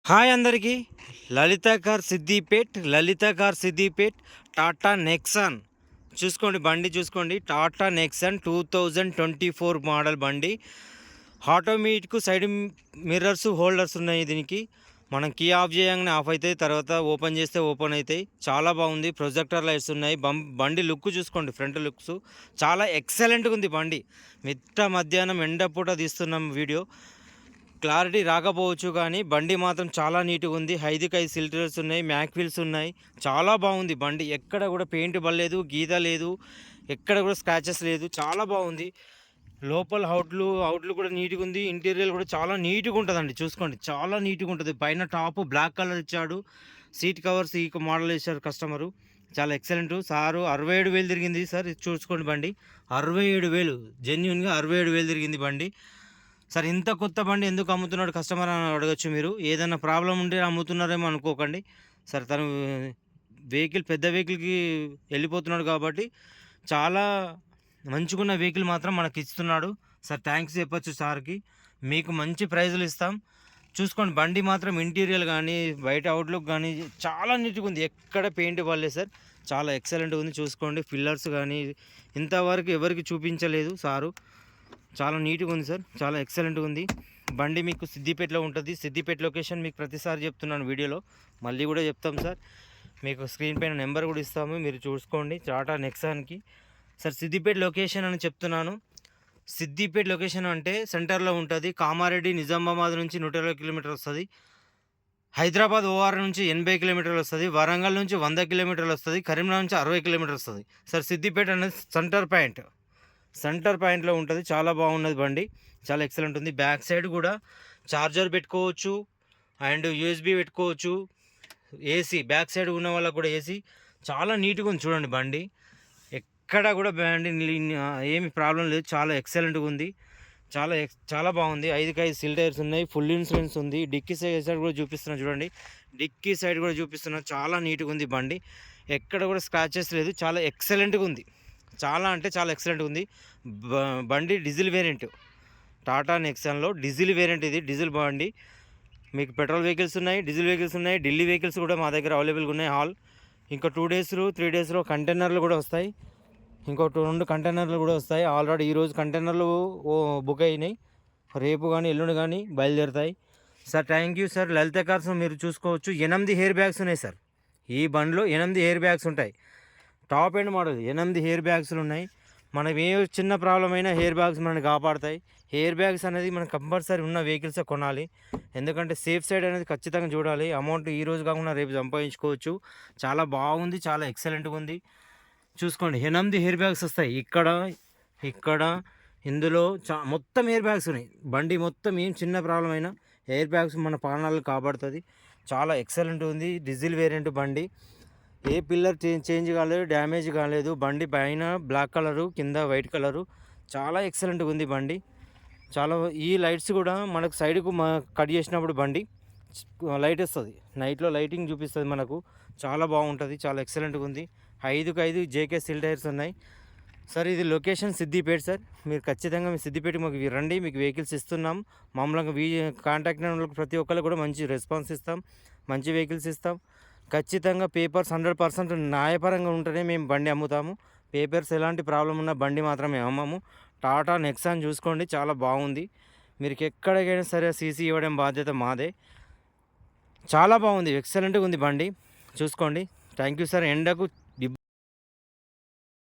Hi అందరికీ. లలిత car Siddipet Tata Nexon చూసుకోండి. Tata Nexon 2024 model బండి. ఆటోమేటిక్ సైడ్ మిర్రర్స్ హోల్డర్స్ ఉన్నాయి దీనికి. మనం కీ ఆఫ్ చేయగానే ఆఫ్ అవుతాయి, తర్వాత ఓపెన్ చేస్తే ఓపెన్ అవుతాయి. చాలా బాగుంది. ప్రొజెక్టర్ లైట్స్ ఉన్నాయి. బండి లుక్ చూసుకోండి, ఫ్రంట్ లుక్స్ చాలా ఎక్సలెంట్గా ఉంది బండి. మధ్యాహ్నం ఎండపూట తీస్తున్నాం వీడియో. క్లారిటీ రాకపోవచ్చు కానీ బండి మాత్రం చాలా నీట్గా ఉంది. 5 సిలిండర్స్ ఉన్నాయి, మ్యాక్ వీల్స్ ఉన్నాయి. చాలా బాగుంది బండి. ఎక్కడ కూడా పెయింట్ పడలేదు, గీత లేదు, ఎక్కడ కూడా స్క్రాచెస్ లేదు. చాలా బాగుంది. లోపల అవుట్లు కూడా నీట్గా ఉంది. ఇంటీరియర్ కూడా చాలా నీట్గా ఉంటుందండి. చూసుకోండి, చాలా నీట్గా ఉంటుంది. పైన టాప్ బ్లాక్ కలర్ ఇచ్చాడు. సీట్ కవర్స్ ఈ మోడల్ ఇచ్చారు కస్టమరు. చాలా ఎక్సలెంట్. సారు 67,000 తిరిగింది సార్. ఇది చూసుకోండి బండి 67,000, జెన్యున్గా 67,000 తిరిగింది బండి. సార్ ఇంత కొత్త బండి ఎందుకు అమ్ముతున్నాడు కస్టమర్ అని అడగచ్చు మీరు. ఏదైనా ప్రాబ్లం ఉంటే అమ్ముతున్నారేమో అనుకోకండి సార్. తను పెద్ద వెహికల్కి వెళ్ళిపోతున్నాడు కాబట్టి చాలా మంచిగున్న వెహికల్ మాత్రం మనకి ఇస్తున్నాడు సార్. థ్యాంక్స్ చెప్పచ్చు సార్కి. మీకు మంచి ప్రైజులు ఇస్తాం. చూసుకోండి బండి మాత్రం ఇంటీరియర్ కానీ బయట అవుట్లుక్ కానీ చాలా నీట్గా ఉంది. ఎక్కడ పెయింట్ ఇవ్వలేదు సార్. చాలా ఎక్సలెంట్గా ఉంది. చూసుకోండి పిల్లర్స్ కానీ ఇంతవరకు ఎవరికి చూపించలేదు సారు. చాలా నీట్గా ఉంది సార్. చాలా ఎక్సలెంట్గా ఉంది బండి. మీకు సిద్దిపేటలో ఉంటుంది. సిద్దిపేట లొకేషన్ మీకు ప్రతిసారి చెప్తున్నాను వీడియోలో, మళ్ళీ కూడా చెప్తాం సార్. మీకు స్క్రీన్ పైన నెంబర్ కూడా ఇస్తాము, మీరు చూసుకోండి. టాటా నెక్సాన్కి సార్ సిద్దిపేట లొకేషన్ అని చెప్తున్నాను. సిద్దిపేట లొకేషన్ అంటే సెంటర్లో ఉంటుంది. కామారెడ్డి నిజామాబాద్ నుంచి 120 కిలోమీటర్లు వస్తుంది. హైదరాబాద్ ఓఆర్ నుంచి 80 కిలోమీటర్లు వస్తుంది. వరంగల్ నుంచి 100 కిలోమీటర్లు వస్తుంది. కరీంనగర్ నుంచి 60 కిలోమీటర్లు వస్తుంది సార్. సిద్దిపేట అనేది సెంటర్ పాయింట్లో ఉంటుంది. చాలా బాగున్నది బండి, చాలా ఎక్సలెంట్ ఉంది. బ్యాక్ సైడ్ కూడా చార్జర్ పెట్టుకోవచ్చు అండ్ యూఎస్బి పెట్టుకోవచ్చు. ఏసీ బ్యాక్ సైడ్ ఉన్న వాళ్ళకు కూడా ఏసీ. చాలా నీట్గా ఉంది చూడండి బండి. ఎక్కడ కూడా బండి ఏమి ప్రాబ్లం లేదు. చాలా ఎక్సలెంట్గా ఉంది. చాలా బాగుంది. 5 సిల్ టైర్స్ ఉన్నాయి. ఫుల్ ఇన్సూరెన్స్ ఉంది. డిక్కీ సైడ్ కూడా చూపిస్తున్నా చూడండి. డిక్కీ సైడ్ కూడా చూపిస్తున్నా. చాలా నీట్గా ఉంది బండి. ఎక్కడ కూడా స్క్రాచెస్ లేదు. చాలా ఎక్సలెంట్గా ఉంది. చాలా అంటే చాలా ఎక్సలెంట్గా ఉంది బండి. డీజిల్ వేరియంట్, టాటా నెక్సాన్లో డీజిల్ వేరియంట్. ఇది డీజిల్ బండి. మీకు పెట్రోల్ వెహికల్స్ ఉన్నాయి, డీజిల్ వెహికల్స్ ఉన్నాయి, ఢిల్లీ వెహికల్స్ కూడా మా దగ్గర అవైలబుల్గా ఉన్నాయి. ఇంకో 2 డేస్ 3 డేస్లో కంటైనర్లు కూడా వస్తాయి. ఇంకో 2 కంటైనర్లు కూడా వస్తాయి. ఆల్రెడీ ఈరోజు కంటైనర్లు బుక్ అయినాయి. రేపు కానీ ఎల్లుండి కానీ బయలుదేరుతాయి sir. Thank you sir. Lalitha cars మీరు చూసుకోవచ్చు. 8 హెయిర్ బ్యాగ్స్ ఉన్నాయి సార్. ఈ బండిలో 8 హెయిర్ బ్యాగ్స్ ఉంటాయి. టాప్ ఎండ్ మోడల్ 8 హెయిర్ బ్యాగ్స్లు ఉన్నాయి. మనకి ఏ చిన్న ప్రాబ్లం అయినా హెయిర్ బ్యాగ్స్ మనని కాపాడతాయి. హెయిర్ బ్యాగ్స్ అనేది మనం కంపల్సరీ ఉన్న వెహికల్సే కొనాలి. ఎందుకంటే సేఫ్ సైడ్ అనేది ఖచ్చితంగా చూడాలి. అమౌంట్ ఈ రోజు కాకుండా రేపు సంపాదించుకోవచ్చు. చాలా బాగుంది, చాలా ఎక్సలెంట్గా ఉంది. చూసుకోండి 8 హెయిర్ బ్యాగ్స్ వస్తాయి. ఇక్కడ ఇందులో మొత్తం హెయిర్ బ్యాగ్స్ ఉన్నాయి. బండి మొత్తం ఏం చిన్న ప్రాబ్లం అయినా హెయిర్ బ్యాగ్స్ మన ప్రాణాలు కాపాడుతుంది. చాలా ఎక్సలెంట్ ఉంది. డీజిల్ వేరియంట్ బండి. ఏ పిల్లర్ చేంజ్ కాలేదు, డ్యామేజ్ కాలేదు. బండి పైన బ్లాక్ కలరు, కింద వైట్ కలరు. చాలా ఎక్సలెంట్గా ఉంది బండి. చాలా ఈ లైట్స్ కూడా మనకు సైడ్కు కట్ చేసినప్పుడు బండి లైట్ వస్తుంది. నైట్లో లైటింగ్ చూపిస్తుంది మనకు. చాలా బాగుంటుంది. చాలా ఎక్సలెంట్గా ఉంది. 5 జేకే సిల్ టైర్స్ ఉన్నాయి సార్. ఇది లొకేషన్ సిద్దిపేట సార్. మీరు ఖచ్చితంగా మీ సిద్దిపేట మాకు రండి. మీకు వెహికల్స్ ఇస్తున్నాం. మామూలుగా కాంటాక్ట్ నెంబర్లకు ప్రతి ఒక్కరు కూడా మంచి రెస్పాన్స్ ఇస్తాం, మంచి వెహికల్స్ ఇస్తాం. ఖచ్చితంగా పేపర్స్ 100% న్యాయపరంగా ఉంటేనే మేము బండి అమ్ముతాము. పేపర్స్ ఎలాంటి ప్రాబ్లం ఉన్న బండి మాత్రమే అమ్మము. టాటా నెక్సాన్ చూసుకోండి, చాలా బాగుంది. మీరు ఎక్కడికైనా సరే సీసీ ఇవ్వడం బాధ్యత మాదే. చాలా బాగుంది, ఎక్సలెంట్గా ఉంది బండి. చూసుకోండి. Thank you sir. ఎండకు